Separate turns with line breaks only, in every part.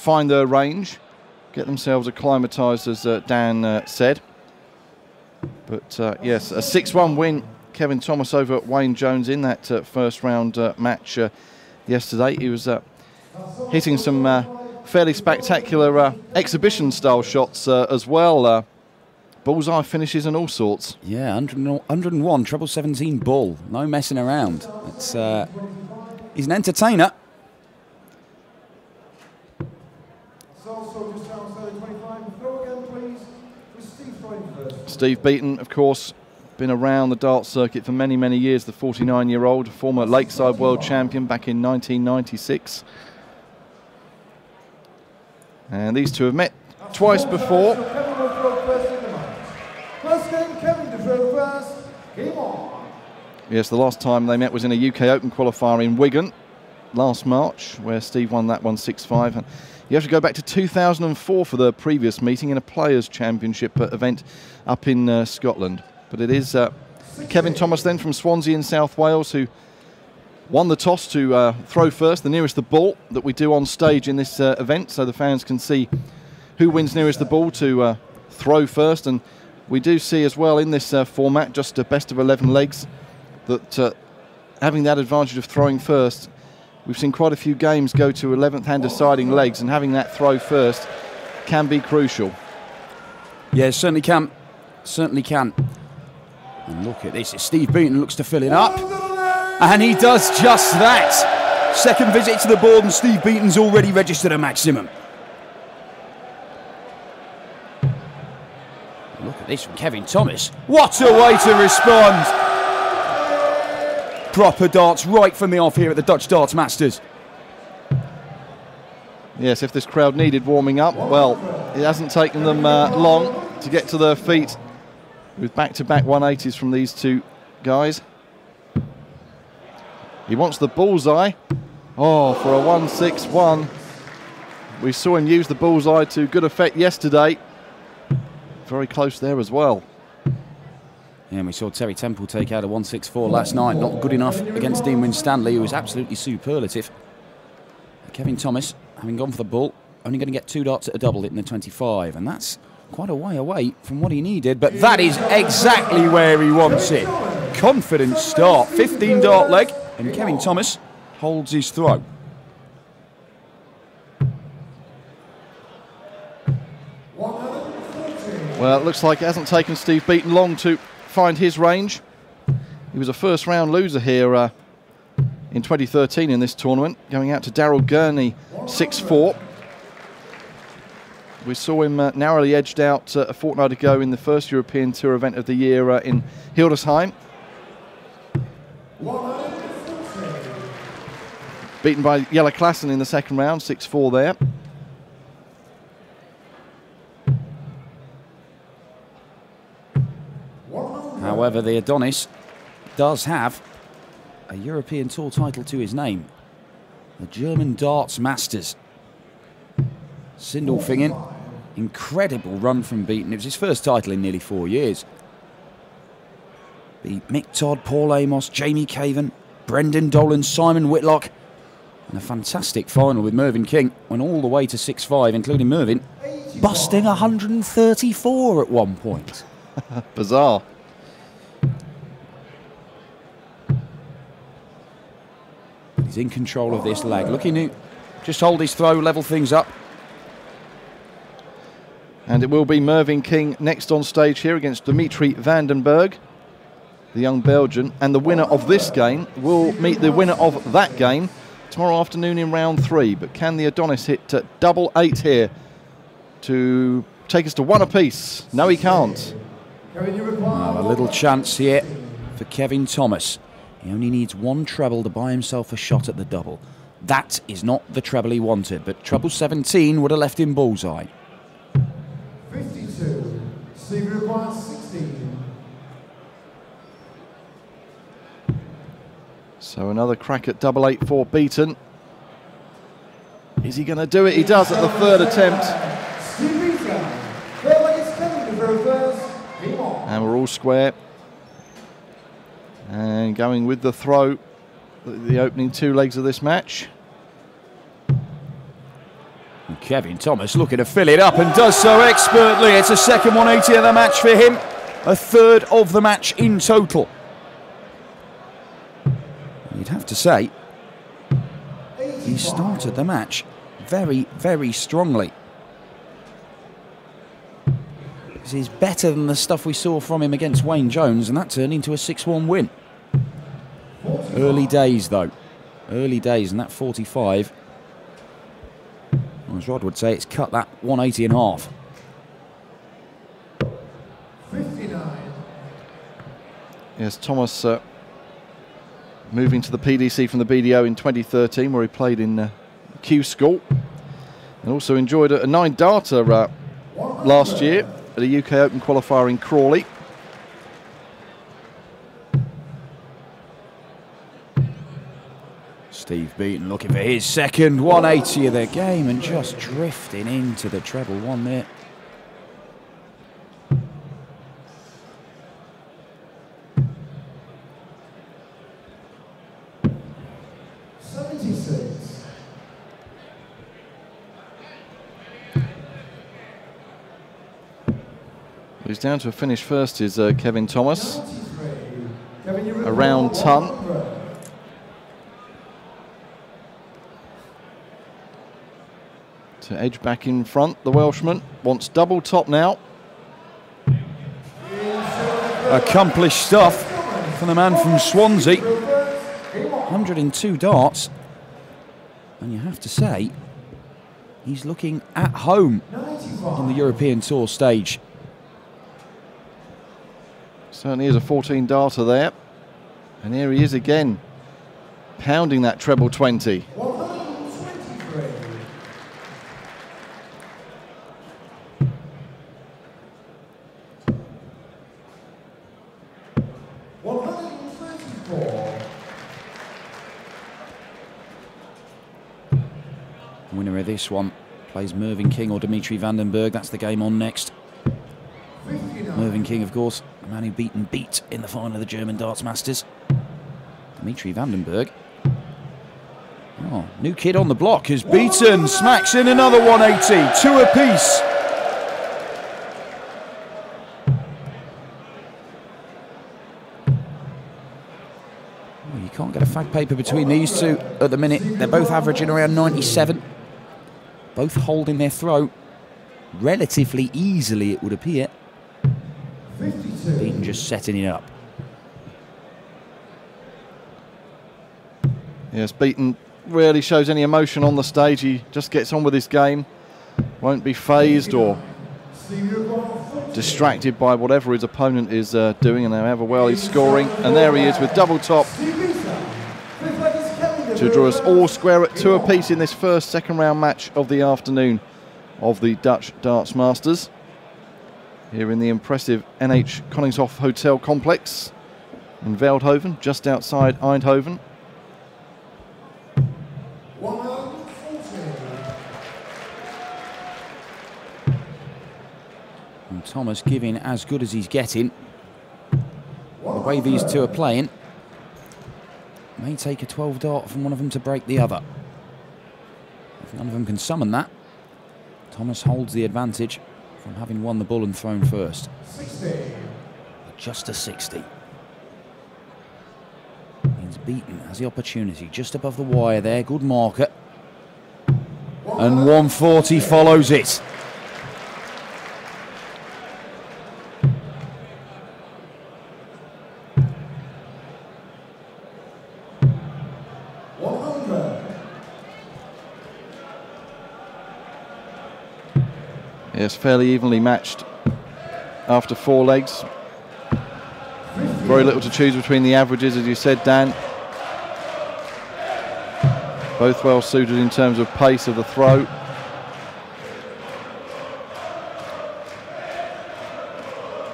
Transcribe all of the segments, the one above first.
find their range, get themselves acclimatised, as Dan said. But yes, a 6-1 win, Kevin Thomas over Wayne Jones in that first round match yesterday. He was hitting some fairly spectacular exhibition style shots as well. Bullseye finishes and all sorts.
Yeah, 101, treble 17 bull. No messing around. It's, he's an entertainer.
Steve Beaton, of course, been around the darts circuit for many, many years. The 49-year-old, former Lakeside World Champion back in 1996. And these two have met twice before. Yes, the last time they met was in a UK Open qualifier in Wigan last March, where Steve won that one 6-5. And you have to go back to 2004 for the previous meeting in a Players' Championship event up in Scotland. But it is Kevin Thomas then from Swansea in South Wales who won the toss to throw first, the nearest the ball that we do on stage in this event, so the fans can see who wins nearest the ball to throw first. And we do see as well in this format, just a best of 11 legs, that having that advantage of throwing first, we've seen quite a few games go to 11th hand deciding legs, and having that throw first can be crucial.
Yeah, certainly can. Certainly can. And look at this. Steve Beaton looks to fill it up. And he does just that. Second visit to the board and Steve Beaton's already registered a maximum. Look at this from Kevin Thomas. What a way to respond. Proper darts right from the off here at the Dutch Darts Masters.
Yes, if this crowd needed warming up, well, it hasn't taken them long to get to their feet with back-to-back 180s from these two guys. He wants the bullseye. Oh, for a 1-6-1. We saw him use the bullseye to good effect yesterday. Very close there as well.
Yeah, and we saw Terry Temple take out a 1-6-4 last night. Not good enough against Dean Winstanley, who was absolutely superlative. Kevin Thomas, having gone for the bull, only going to get 2 darts at a double hitting the 25. And that's quite a way away from what he needed. But that is exactly where he wants it. Confident start. 15 dart leg. And Kevin Thomas holds his throw.
Well, it looks like it hasn't taken Steve Beaton long to find his range. He was a first round loser here in 2013 in this tournament, going out to Daryl Gurney 6-4. We saw him narrowly edged out a fortnight ago in the first European Tour event of the year in Hildesheim. Beaten by Jelle Klassen in the second round, 6-4 there.
However, the Adonis does have a European Tour title to his name. The German Darts Masters. Sindelfingen, incredible run from Beaton. It was his first title in nearly 4 years. Beat Mick Todd, Paul Amos, Jamie Caven, Brendan Dolan, Simon Whitlock. And a fantastic final with Mervyn King. Went all the way to 6-5, including Mervyn busting 134 at one point.
Bizarre.
He's in control of this leg. Looking to just hold his throw, level things up.
And it will be Mervyn King next on stage here against Dimitri Vandenberg, the young Belgian. And the winner of this game will meet the winner of that game tomorrow afternoon in round 3. But can the Adonis hit double 8 here to take us to 1 apiece? No, he can't.
Well, a little chance here for Kevin Thomas. He only needs 1 treble to buy himself a shot at the double. That is not the treble he wanted, but treble 17 would have left him bullseye.
52. Steve requires 16.
So another crack at double 8 for Beaton. Is he going to do it? He does at the 3rd attempt. And we're all square. And going with the throw, the opening 2 legs of this match.
And Kevin Thomas looking to fill it up and does so expertly. It's a second 180 of the match for him. A third of the match in total. You'd have to say he started the match very, very strongly. This is better than the stuff we saw from him against Wayne Jones, and that turned into a 6-1 win. Early days, though. Early days, and that 45, as Rod would say, it's cut that 180 in half.
59.
Yes, Thomas moving to the PDC from the BDO in 2013, where he played in Q School, and also enjoyed a 9-darter last year at a UK Open qualifier in Crawley.
Steve Beaton looking for his second 180 of the game and just drifting into the treble one there.
He's down to a finish first is Kevin Thomas, around ton. To edge back in front, the Welshman wants double top now.
Accomplished stuff from the man from Swansea. 102 darts. And you have to say, he's looking at home on the European Tour stage.
Certainly is a 14-darter there. And here he is again, pounding that treble 20.
123.
Winner of this one plays Mervyn King or Dimitri Vandenberg. That's the game on next.
59.
Mervyn King, of course, the man who Beaton beat in the final of the German Darts Masters. Dimitri Vandenberg. Oh, new kid on the block as Beaton smacks in another 180. 2 apiece. Well, you can't get a fag paper between these two at the minute. They're both averaging around 97. Both holding their throw relatively easily, it would appear.
52.
Beaton just setting it up.
Yes, Beaton rarely shows any emotion on the stage. He just gets on with his game. Won't be phased or distracted by whatever his opponent is doing, and however well he's scoring. And there he is with double top to draw us all square at 2 apiece in this first second round match of the afternoon of the Dutch Darts Masters here in the impressive NH Koningshof Hotel complex in Veldhoven, just outside Eindhoven.
140.
And Thomas giving as good as he's getting. The way these two are playing, may take a 12 dart from one of them to break the other. If none of them can summon that, Thomas holds the advantage from having won the bull and thrown first.
60.
Just a 60. Means Beaton has the opportunity just above the wire there. Good marker. And 140 follows it.
Yes, fairly evenly matched after 4 legs. Very little to choose between the averages, as you said, Dan. Both well suited in terms of pace of the throw.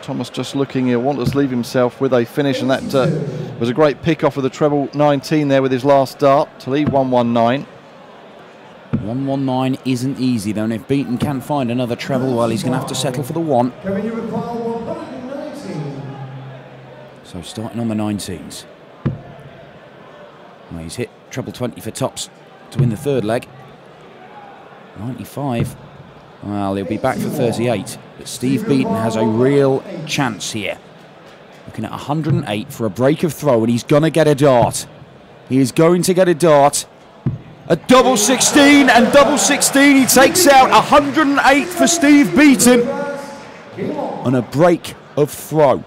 Thomas just looking, he'll want to leave himself with a finish, and that was a great pick off of the treble 19 there with his last dart to leave 119.
119 isn't easy though, and if Beaton can find another treble, well, he's going to have to settle for the 1.
Kevin, you require 119.
So starting on the 19s. Well, he's hit treble 20 for tops to win the 3rd leg. 95. Well, he'll be back for 38. But Steve Beaton has a real chance here. Looking at 108 for a break of throw, and he's going to get a dart. He is going to get a dart. A double 16, and double 16, he takes out 108 for Steve Beaton. On a break of throw.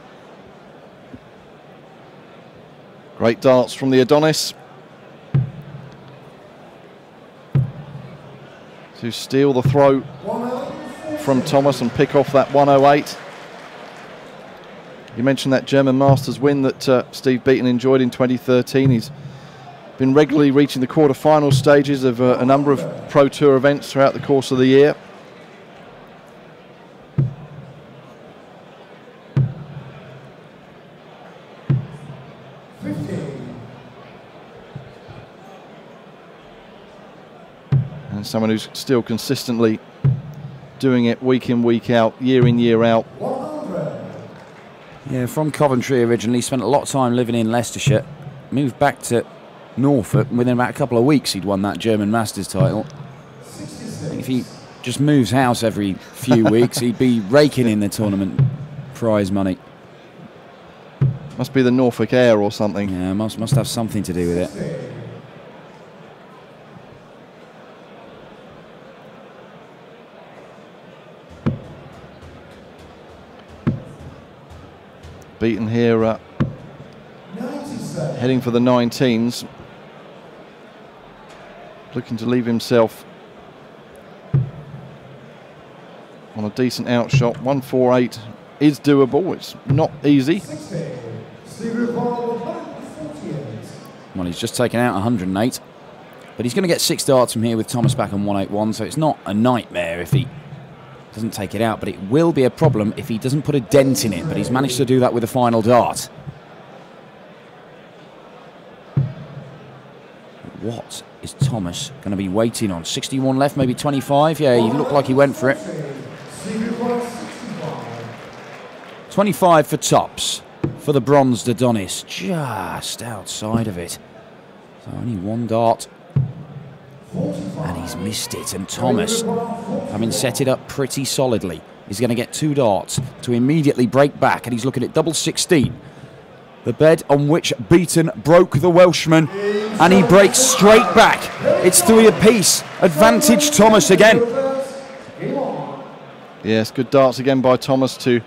Great darts from the Adonis to steal the throw from Thomas and pick off that 108. You mentioned that German Masters win that Steve Beaton enjoyed in 2013. He's been regularly reaching the quarter-final stages of a number of Pro Tour events throughout the course of the year. And someone who's still consistently doing it week in, week out, year in, year out.
Yeah, from Coventry originally, spent a lot of time living in Leicestershire, moved back to Norfolk, and within about a couple of weeks he'd won that German Masters title. If he just moves house every few weeks, he'd be raking in the tournament prize money.
Must be the Norfolk Air or something.
Yeah, must have something to do with it.
Beaton here heading for the 19s. Looking to leave himself on a decent outshot. 148 is doable. It's not easy.
Well, he's just taken out 108. But he's going to get 6 darts from here with Thomas back on 181, so it's not a nightmare if he doesn't take it out, but it will be a problem if he doesn't put a dent in it, but he's managed to do that with the final dart. What is Thomas going to be waiting on? 61 left, maybe 25? Yeah, he looked like he went for it. 25 for tops, for the bronzed Adonis, just outside of it. So only 1 dart. And he's missed it, and Thomas, having set it up pretty solidly, is going to get 2 darts to immediately break back, and he's looking at double 16. The bed on which Beaton broke the Welshman, and he breaks straight back. It's 3 apiece. Advantage Thomas again.
Yes, good darts again by Thomas to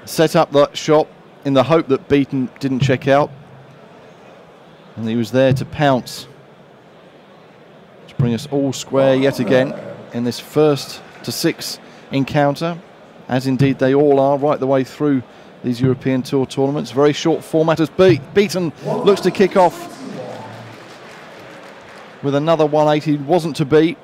set up that shot in the hope that Beaton didn't check out. And he was there to pounce. Bring us all square yet again in this 1st to 6 encounter, as indeed they all are right the way through these European Tour tournaments. Very short format as Beaton looks to kick off with another 180. Wasn't to be.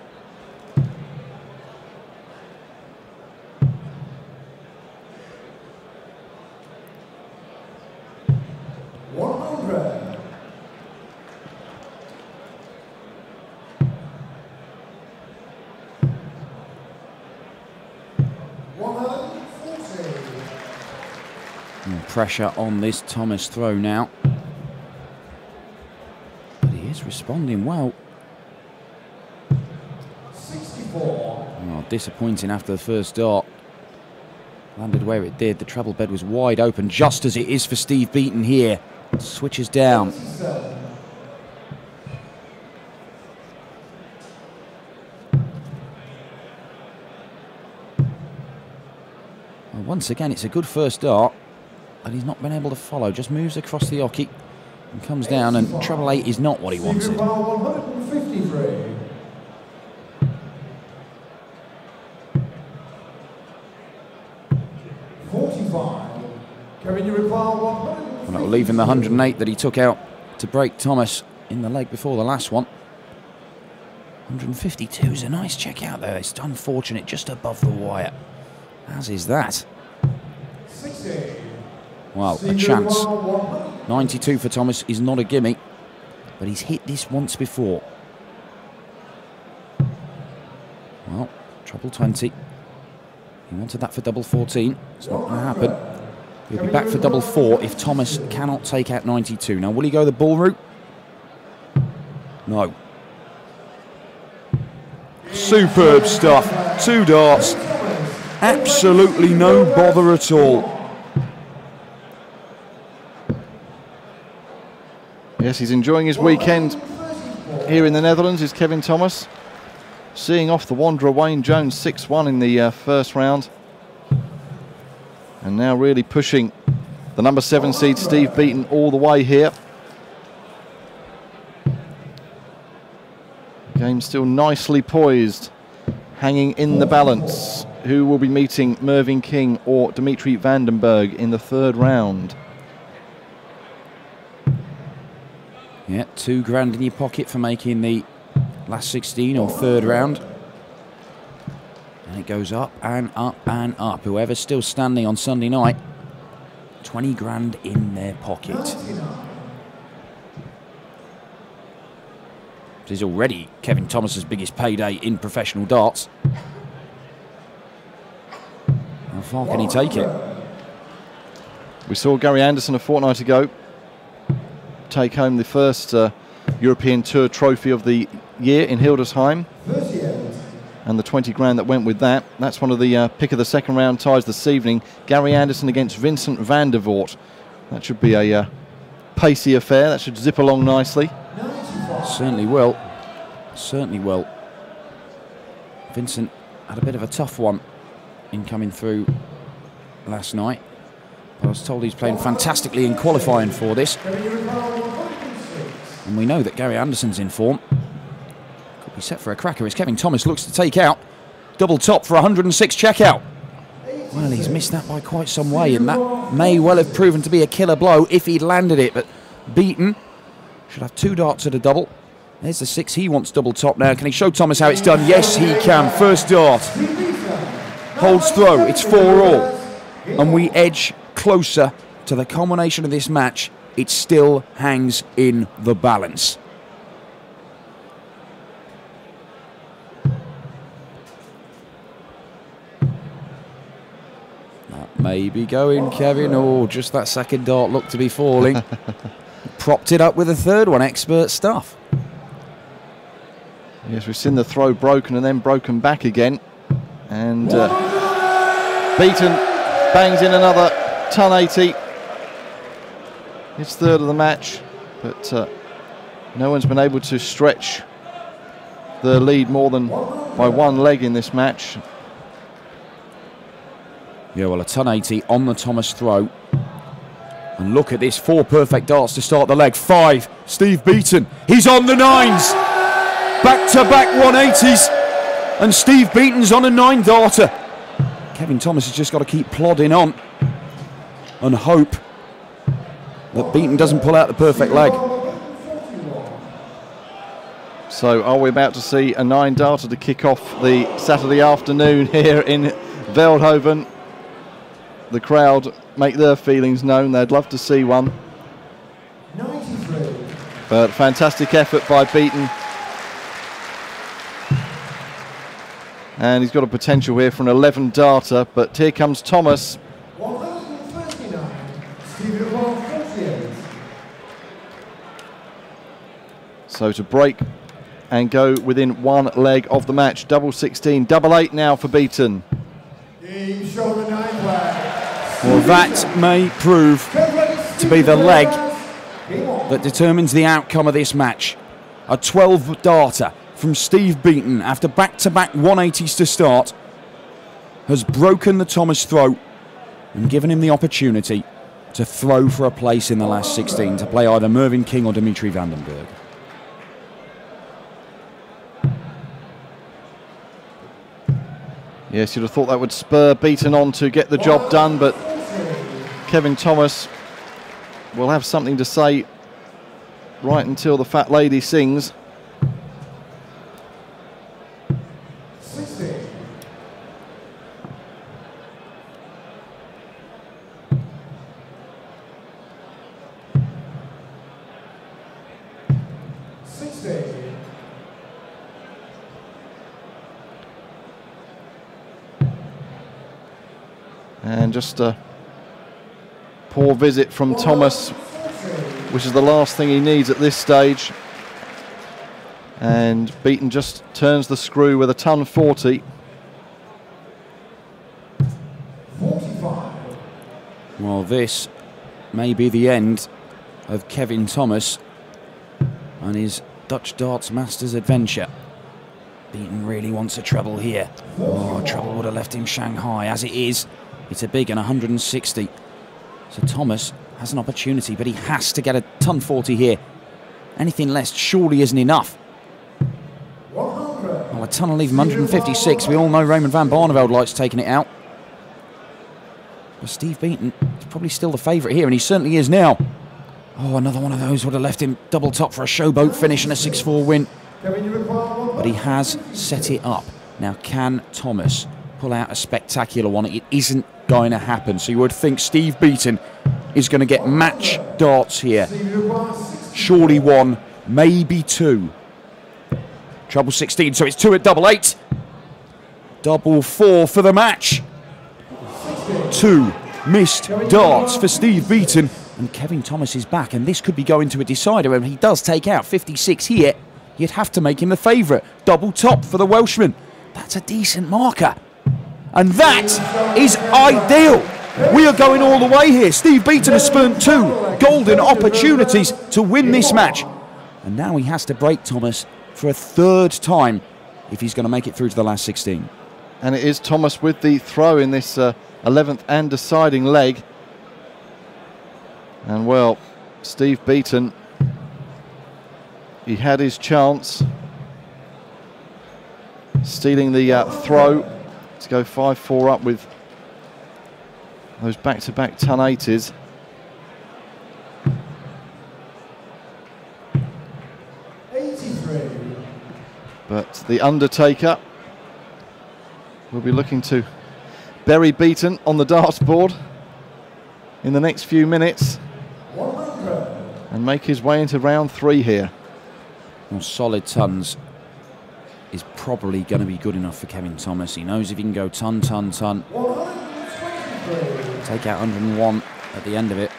Pressure on this Thomas throw now. But he is responding well.
64.
Oh, disappointing after the first dart. Landed where it did. The treble bed was wide open, just as it is for Steve Beaton here. Switches down. Well, once again, it's a good first dart. And he's not been able to follow, just moves across the oche and comes down, and treble 8 is not what he wanted.
153.
Well, leaving the 108 that he took out to break Thomas in the leg before the last one. 152 is a nice check out there. It's unfortunate, just above the wire. As is that.
60.
Well, a chance. 92 for Thomas is not a gimme, but he's hit this once before. Well, treble 20. He wanted that for double 14. It's not going to happen. He'll be back for double 4 if Thomas cannot take out 92. Now, will he go the bull route? No. Superb stuff. 2 darts. Absolutely no bother at all.
Yes, he's enjoying his weekend here in the Netherlands, is Kevin Thomas. Seeing off the Wanderer Wayne Jones 6-1 in the first round. And now really pushing the number 7 seed Steve Beaton all the way here. Game still nicely poised, hanging in the balance. Who will be meeting Mervyn King or Dimitri Vandenberg in the third round?
Yeah, $2 in your pocket for making the last 16 or third round. And it goes up and up and up. Whoever's still standing on Sunday night, 20 grand in their pocket. This is already Kevin Thomas's biggest payday in professional darts. How far can he take it?
We saw Gary Anderson a fortnight ago take home the first European Tour trophy of the year in Hildesheim. And the 20 grand that went with that. That's one of the pick of the second round ties this evening. Gary Anderson against Vincent van der Voort. That should be a pacey affair. That should zip along nicely.
Certainly will. Certainly will. Vincent had a bit of a tough one in coming through last night. But I was told he's playing fantastically in qualifying for this. And we know that Gary Anderson's in form. Could be set for a cracker as Kevin Thomas looks to take out. Double top for 106 checkout. Well, he's missed that by quite some way, and that may well have proven to be a killer blow if he'd landed it. But Beaton should have 2 darts at a double. There's the 6. He wants double top now. Can he show Thomas how it's done? Yes, he can. First dart. Holds throw. It's 4-all. And we edge closer to the culmination of this match. It still hangs in the balance. That may be going, Kevin. Oh, just that second dart looked to be falling. Propped it up with a third one. Expert stuff.
Yes, we've seen the throw broken and then broken back again. And Beaton bangs in another ton 80. It's third of the match, but no one's been able to stretch the lead more than by 1 leg in this match.
Yeah, well, a ton 80 on the Thomas throw. And look at this, 4 perfect darts to start the leg. 5, Steve Beaton. He's on the 9s. Back-to-back 180s. And Steve Beaton's on a 9-darter. Kevin Thomas has just got to keep plodding on and hope that Beaton doesn't pull out the perfect leg.
So are we about to see a 9-darter to kick off the Saturday afternoon here in Veldhoven? The crowd make their feelings known. They'd love to see one. But fantastic effort by Beaton. And he's got a potential here for an 11-darter, but here comes Thomas. So to break and go within 1 leg of the match. Double 16, double 8 now for Beaton.
Well, that may prove to be the leg that determines the outcome of this match. A 12-darter from Steve Beaton after back-to-back 180s to start has broken the Thomas throw and given him the opportunity to throw for a place in the last 16 to play either Mervyn King or Dimitri Vandenberg.
Yes, you'd have thought that would spur Beaton on to get the job done, but Kevin Thomas will have something to say right until the fat lady sings. And just a poor visit from Thomas, which is the last thing he needs at this stage. And Beaton just turns the screw with a ton 40.
45.
Well, this may be the end of Kevin Thomas and his Dutch Darts Masters adventure. Beaton really wants a treble here. Oh, a treble would have left him Shanghai. As it is, it's a big and 160. So Thomas has an opportunity, but he has to get a ton 40 here. Anything less surely isn't enough.
100.
Well, a ton will leave him 156. We all know Raymond van Barneveld likes taking it out. But Steve Beaton is probably still the favourite here, and he certainly is now. Oh, another one of those would have left him double top for a showboat finish and a 6-4 win. But he has set it up. Now, can Thomas pull out a spectacular one? It isn't going to happen. So you would think Steve Beaton is going to get match darts here. Surely one, maybe two. Treble 16, so it's 2 at double 8. Double 4 for the match. 2 missed darts for Steve Beaton. And Kevin Thomas is back, and this could be going to a decider. And he does take out 56 here. You'd have to make him the favourite. Double top for the Welshman. That's a decent marker. And that is ideal. We are going all the way here. Steve Beaton has spurned 2 golden opportunities to win this match. And now he has to break Thomas for a 3rd time if he's going to make it through to the last 16.
And it is Thomas with the throw in this 11th and deciding leg. And well, Steve Beaton, he had his chance, stealing the throw to go 5-4 up with those back-to-back ton 80s. But the Undertaker will be looking to bury Beaton on the darts board in the next few minutes and make his way into round 3 here.
Well, solid tons is probably going to be good enough for Kevin Thomas. He knows if he can go ton, ton, ton, take out 101 at the end of it,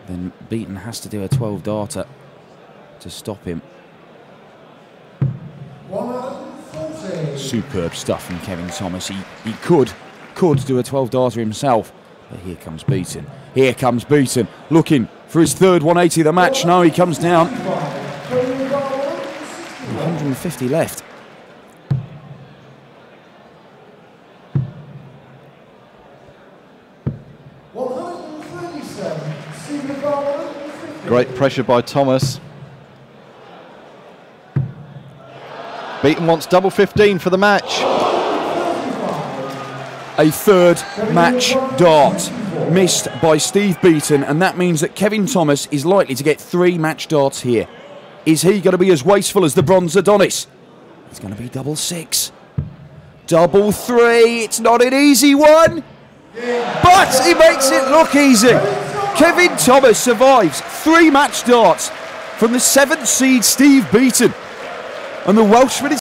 then Beaton has to do a 12 darter to stop him.
140.
Superb stuff from Kevin Thomas. He could do a 12 darter himself, but here comes Beaton. Here comes Beaton, looking for his 3rd 180 of the match. No, he comes down. 150 left.
Great pressure by Thomas. Beaton wants double 15 for the match.
A 3rd match dart missed by Steve Beaton, and that means that Kevin Thomas is likely to get 3 match darts here. Is he going to be as wasteful as the bronze Adonis? It's going to be double 6. Double 3. It's not an easy one, but he makes it look easy. Kevin Thomas survives 3 match darts from the 7th seed Steve Beaton, and the Welshman is